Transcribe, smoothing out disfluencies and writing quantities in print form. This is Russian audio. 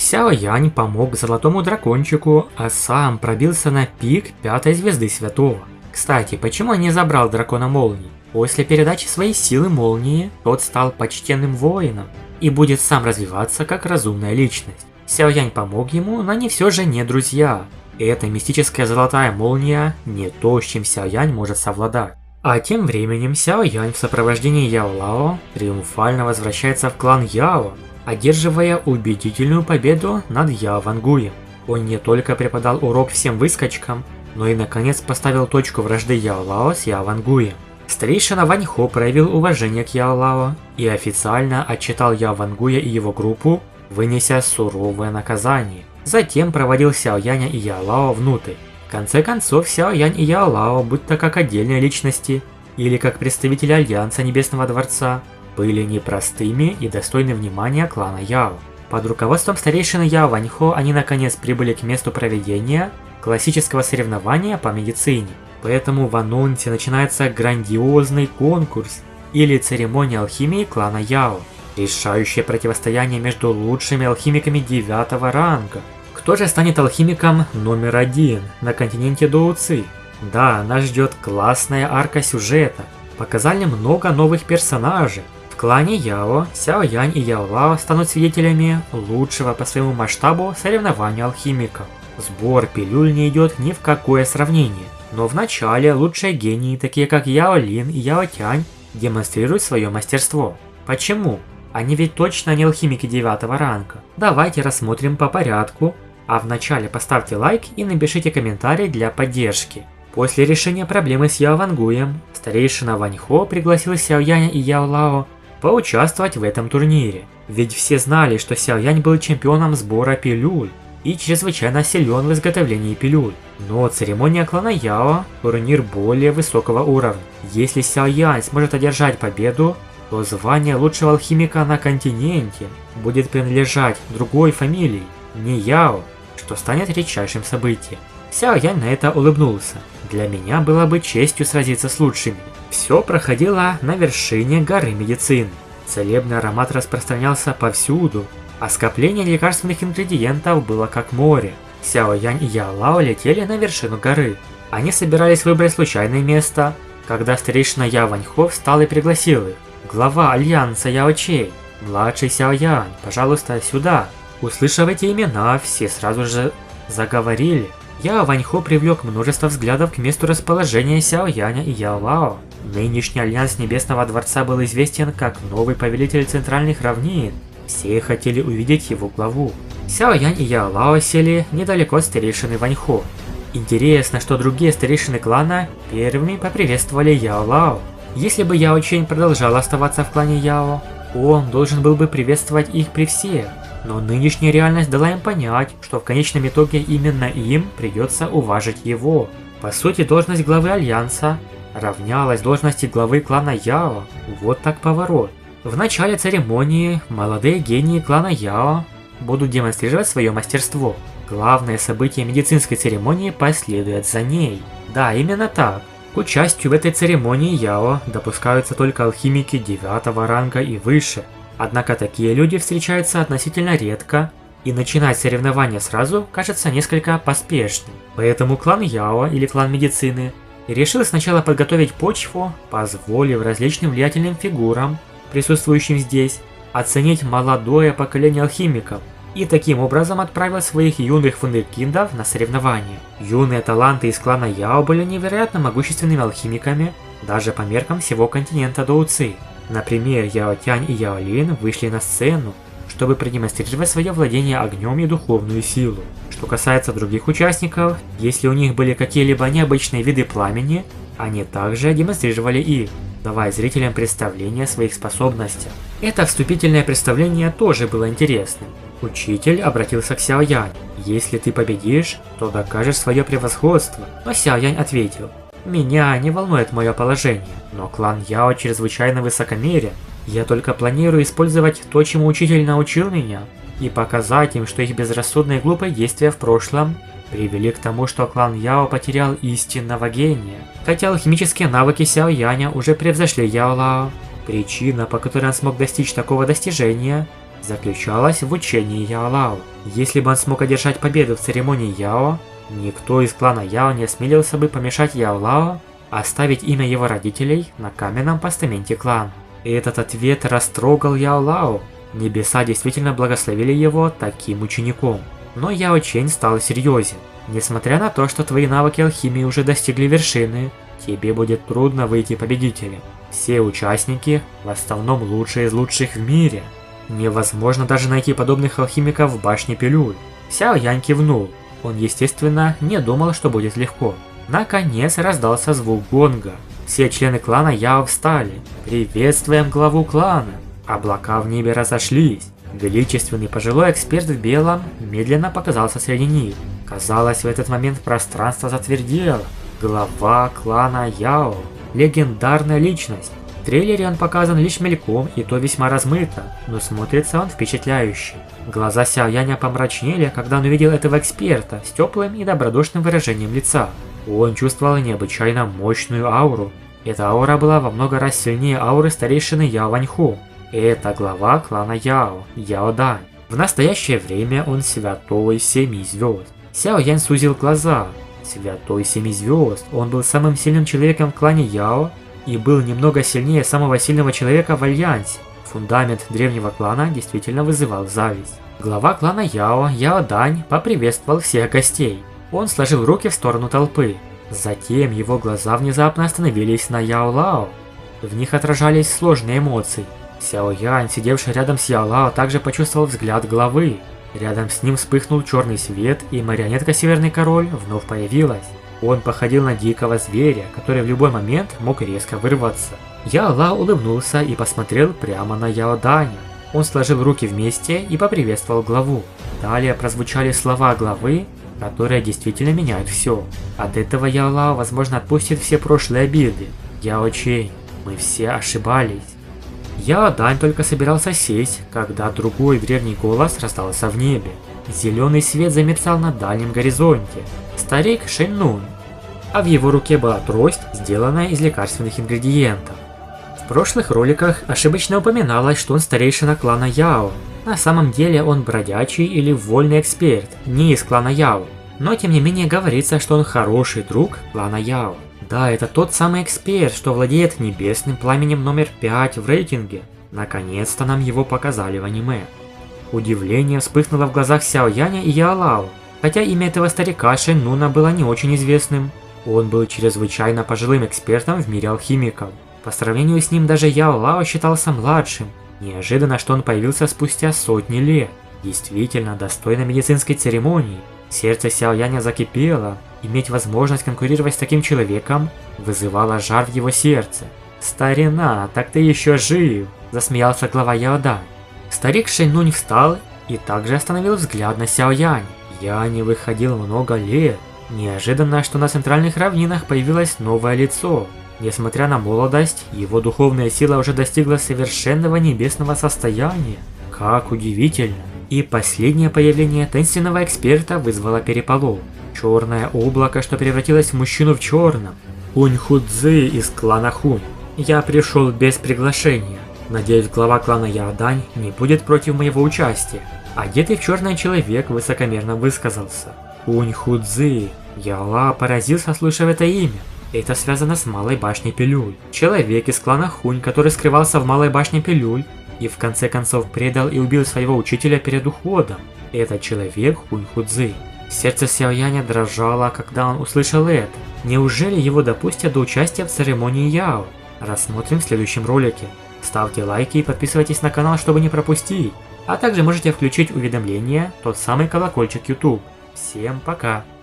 Сяо Янь помог золотому дракончику, а сам пробился на пик 5-й звезды святого. Кстати, почему он не забрал дракона молний? После передачи своей силы молнии, тот стал почтенным воином и будет сам развиваться как разумная личность. Сяо Янь помог ему, но они все же не друзья. И эта мистическая золотая молния не то, с чем Сяо Янь может совладать. А тем временем Сяо Янь в сопровождении Яо Лао триумфально возвращается в клан Яо, одерживая убедительную победу над Яо Вангуем. Он не только преподал урок всем выскочкам, но и наконец поставил точку вражды Яо Лао с Яо Вангуем. Старейшина Вань Хо проявил уважение к Яо Лао и официально отчитал Яо Вангуя и его группу, вынеся суровое наказание. Затем проводил Сяо Яня и Яо Лао внутрь. В конце концов, Сяо Янь и Яо Лао, будто как отдельные личности, или как представители Альянса Небесного Дворца, были непростыми и достойны внимания клана Яо. Под руководством старейшины Яо Ваньхо они наконец прибыли к месту проведения классического соревнования по медицине. Поэтому в анонсе начинается грандиозный конкурс или церемония алхимии клана Яо, решающее противостояние между лучшими алхимиками 9-го ранга. Кто же станет алхимиком номер 1 на континенте Доуци? Да, нас ждет классная арка сюжета. Показали много новых персонажей. В клане Яо Сяо Янь и Яо Лао станут свидетелями лучшего по своему масштабу соревнования алхимиков. Сбор пилюль не идет ни в какое сравнение. Но в начале лучшие гении, такие как Яо Лин и Яо Тянь, демонстрируют свое мастерство. Почему? Они ведь точно не алхимики 9-го ранга. Давайте рассмотрим по порядку. А вначале поставьте лайк и напишите комментарий для поддержки. После решения проблемы с Яо Вангуем, старейшина Вань Хо пригласил Сяо Яня и Яо Лао поучаствовать в этом турнире. Ведь все знали, что Сяо Янь был чемпионом сбора пилюль и чрезвычайно силен в изготовлении пилюль. Но церемония клана Яо – турнир более высокого уровня. Если Сяо Янь сможет одержать победу, то звание лучшего алхимика на континенте будет принадлежать другой фамилии, не Яо, что станет редчайшим событием. Сяо Янь на это улыбнулся. Для меня было бы честью сразиться с лучшими. Все проходило на вершине горы медицины. Целебный аромат распространялся повсюду, а скопление лекарственных ингредиентов было как море. Сяо Янь и Яо Лао летели на вершину горы. Они собирались выбрать случайное место, когда старейшина Яо Ваньхо встал и пригласил их. Глава Альянса Яо Чей, младший Сяо Янь, пожалуйста, сюда. Услышав эти имена, все сразу же заговорили. Яо Ваньхо привлек множество взглядов к месту расположения Сяо Яня и Яо Лао. Нынешний Альянс Небесного Дворца был известен как новый повелитель Центральных Равнин. Все хотели увидеть его главу. Сяо Янь и Яо Лао сели недалеко от старейшины Ваньхо. Интересно, что другие старейшины клана первыми поприветствовали Яо Лао. Если бы Яо Чэнь продолжал оставаться в клане Яо, он должен был бы приветствовать их при всех. Но нынешняя реальность дала им понять, что в конечном итоге именно им придется уважить его. По сути, должность главы Альянса равнялась должности главы клана Яо. Вот так поворот. В начале церемонии молодые гении клана Яо будут демонстрировать свое мастерство. Главное событие медицинской церемонии последует за ней. Да, именно так. К участию в этой церемонии Яо допускаются только алхимики 9-го ранга и выше. Однако такие люди встречаются относительно редко, и начинать соревнования сразу кажется несколько поспешным. Поэтому клан Яо или клан медицины решил сначала подготовить почву, позволив различным влиятельным фигурам, присутствующим здесь, оценить молодое поколение алхимиков, и таким образом отправил своих юных вундеркиндов на соревнования. Юные таланты из клана Яо были невероятно могущественными алхимиками, даже по меркам всего континента Доуци. Например, Яо Тянь и Яо Лин вышли на сцену, чтобы продемонстрировать свое владение огнем и духовную силу. Что касается других участников, если у них были какие-либо необычные виды пламени, они также демонстрировали их, давая зрителям представление о своих способностях. Это вступительное представление тоже было интересным. Учитель обратился к Сяо Янь. «Если ты победишь, то докажешь свое превосходство». Но Сяо Янь ответил: «Меня не волнует мое положение, но клан Яо чрезвычайно высокомерен. Я только планирую использовать то, чему учитель научил меня, и показать им, что их безрассудные и глупые действия в прошлом привели к тому, что клан Яо потерял истинного гения». Хотя алхимические навыки Сяо Яня уже превзошли Яо Лао, причина, по которой он смог достичь такого достижения, заключалась в учении Яо Лао. Если бы он смог одержать победу в церемонии Яо, никто из клана Яо не осмелился бы помешать Яо Лао оставить имя его родителей на каменном постаменте клана. И этот ответ растрогал Яо Лао. Небеса действительно благословили его таким учеником. Но Яо Чэнь стал серьезен. Несмотря на то, что твои навыки алхимии уже достигли вершины, тебе будет трудно выйти победителем. Все участники в основном лучшие из лучших в мире. Невозможно даже найти подобных алхимиков в башне пилюль. Сяо Янь кивнул. Он, естественно, не думал, что будет легко. Наконец раздался звук гонга. Все члены клана Яо встали. Приветствуем главу клана. Облака в небе разошлись. Величественный пожилой эксперт в белом медленно показался среди них. Казалось, в этот момент пространство затвердело. Глава клана Яо. Легендарная личность. В трейлере он показан лишь мельком, и то весьма размыто, но смотрится он впечатляюще. Глаза Сяо Яня помрачнели, когда он увидел этого эксперта с теплым и добродушным выражением лица. Он чувствовал необычайно мощную ауру. Эта аура была во много раз сильнее ауры старейшины Яо Ваньху. Это глава клана Яо, Яо Дань. В настоящее время он святой семи звезд. Сяо Янь сузил глаза. Святой семи звезд. Он был самым сильным человеком в клане Яо и был немного сильнее самого сильного человека в Альянсе. Фундамент древнего клана действительно вызывал зависть. Глава клана Яо, Яо Дань, поприветствовал всех гостей. Он сложил руки в сторону толпы. Затем его глаза внезапно остановились на Яо Лао. В них отражались сложные эмоции. Сяо Янь, сидевший рядом с Яо Лао, также почувствовал взгляд главы. Рядом с ним вспыхнул черный свет, и марионетка Северный Король вновь появилась. Он походил на дикого зверя, который в любой момент мог резко вырваться. Яо Лао улыбнулся и посмотрел прямо на Яо Даня. Он сложил руки вместе и поприветствовал главу. Далее прозвучали слова главы, которые действительно меняют все. От этого Яо Лао, возможно, отпустит все прошлые обиды. Яо Чэнь, мы все ошибались. Яо Дань только собирался сесть, когда другой древний голос раздался в небе. Зеленый свет замерцал на дальнем горизонте. Старик Шэнь Нунь. А в его руке была трость, сделанная из лекарственных ингредиентов. В прошлых роликах ошибочно упоминалось, что он старейшина клана Яо. На самом деле он бродячий или вольный эксперт, не из клана Яо. Но тем не менее говорится, что он хороший друг клана Яо. Да, это тот самый эксперт, что владеет небесным пламенем номер 5 в рейтинге. Наконец-то нам его показали в аниме. Удивление вспыхнуло в глазах Сяо Яня и Яо Лао. Хотя имя этого старика Шэнь Нуна было не очень известным. Он был чрезвычайно пожилым экспертом в мире алхимиков. По сравнению с ним даже Яо Лао считался младшим. Неожиданно, что он появился спустя сотни лет. Действительно достойно медицинской церемонии. Сердце Сяо Яня закипело. Иметь возможность конкурировать с таким человеком вызывало жар в его сердце. «Старина, так ты еще жив!» – засмеялся глава Яо Дань. Старик Шэнь Нунь встал и также остановил взгляд на Сяо Янь. Я не выходил много лет. Неожиданно, что на центральных равнинах появилось новое лицо. Несмотря на молодость, его духовная сила уже достигла совершенного небесного состояния. Как удивительно! И последнее появление таинственного эксперта вызвало переполох. Черное облако, что превратилось в мужчину в черном. Хунь Худзи из клана Хунь. Я пришел без приглашения. Надеюсь, глава клана Яо Дань не будет против моего участия. Одетый в черный человек высокомерно высказался. Хунь Худзи. Яо Лао поразился, слышав это имя. Это связано с Малой башней Пилюль. Человек из клана Хунь, который скрывался в Малой башне Пилюль и в конце концов предал и убил своего учителя перед уходом. Этот человек Хунь Худзи. Сердце Сяо Яня дрожало, когда он услышал это. Неужели его допустят до участия в церемонии Яо? Рассмотрим в следующем ролике. Ставьте лайки и подписывайтесь на канал, чтобы не пропустить. А также можете включить уведомления, тот самый колокольчик YouTube. Всем пока!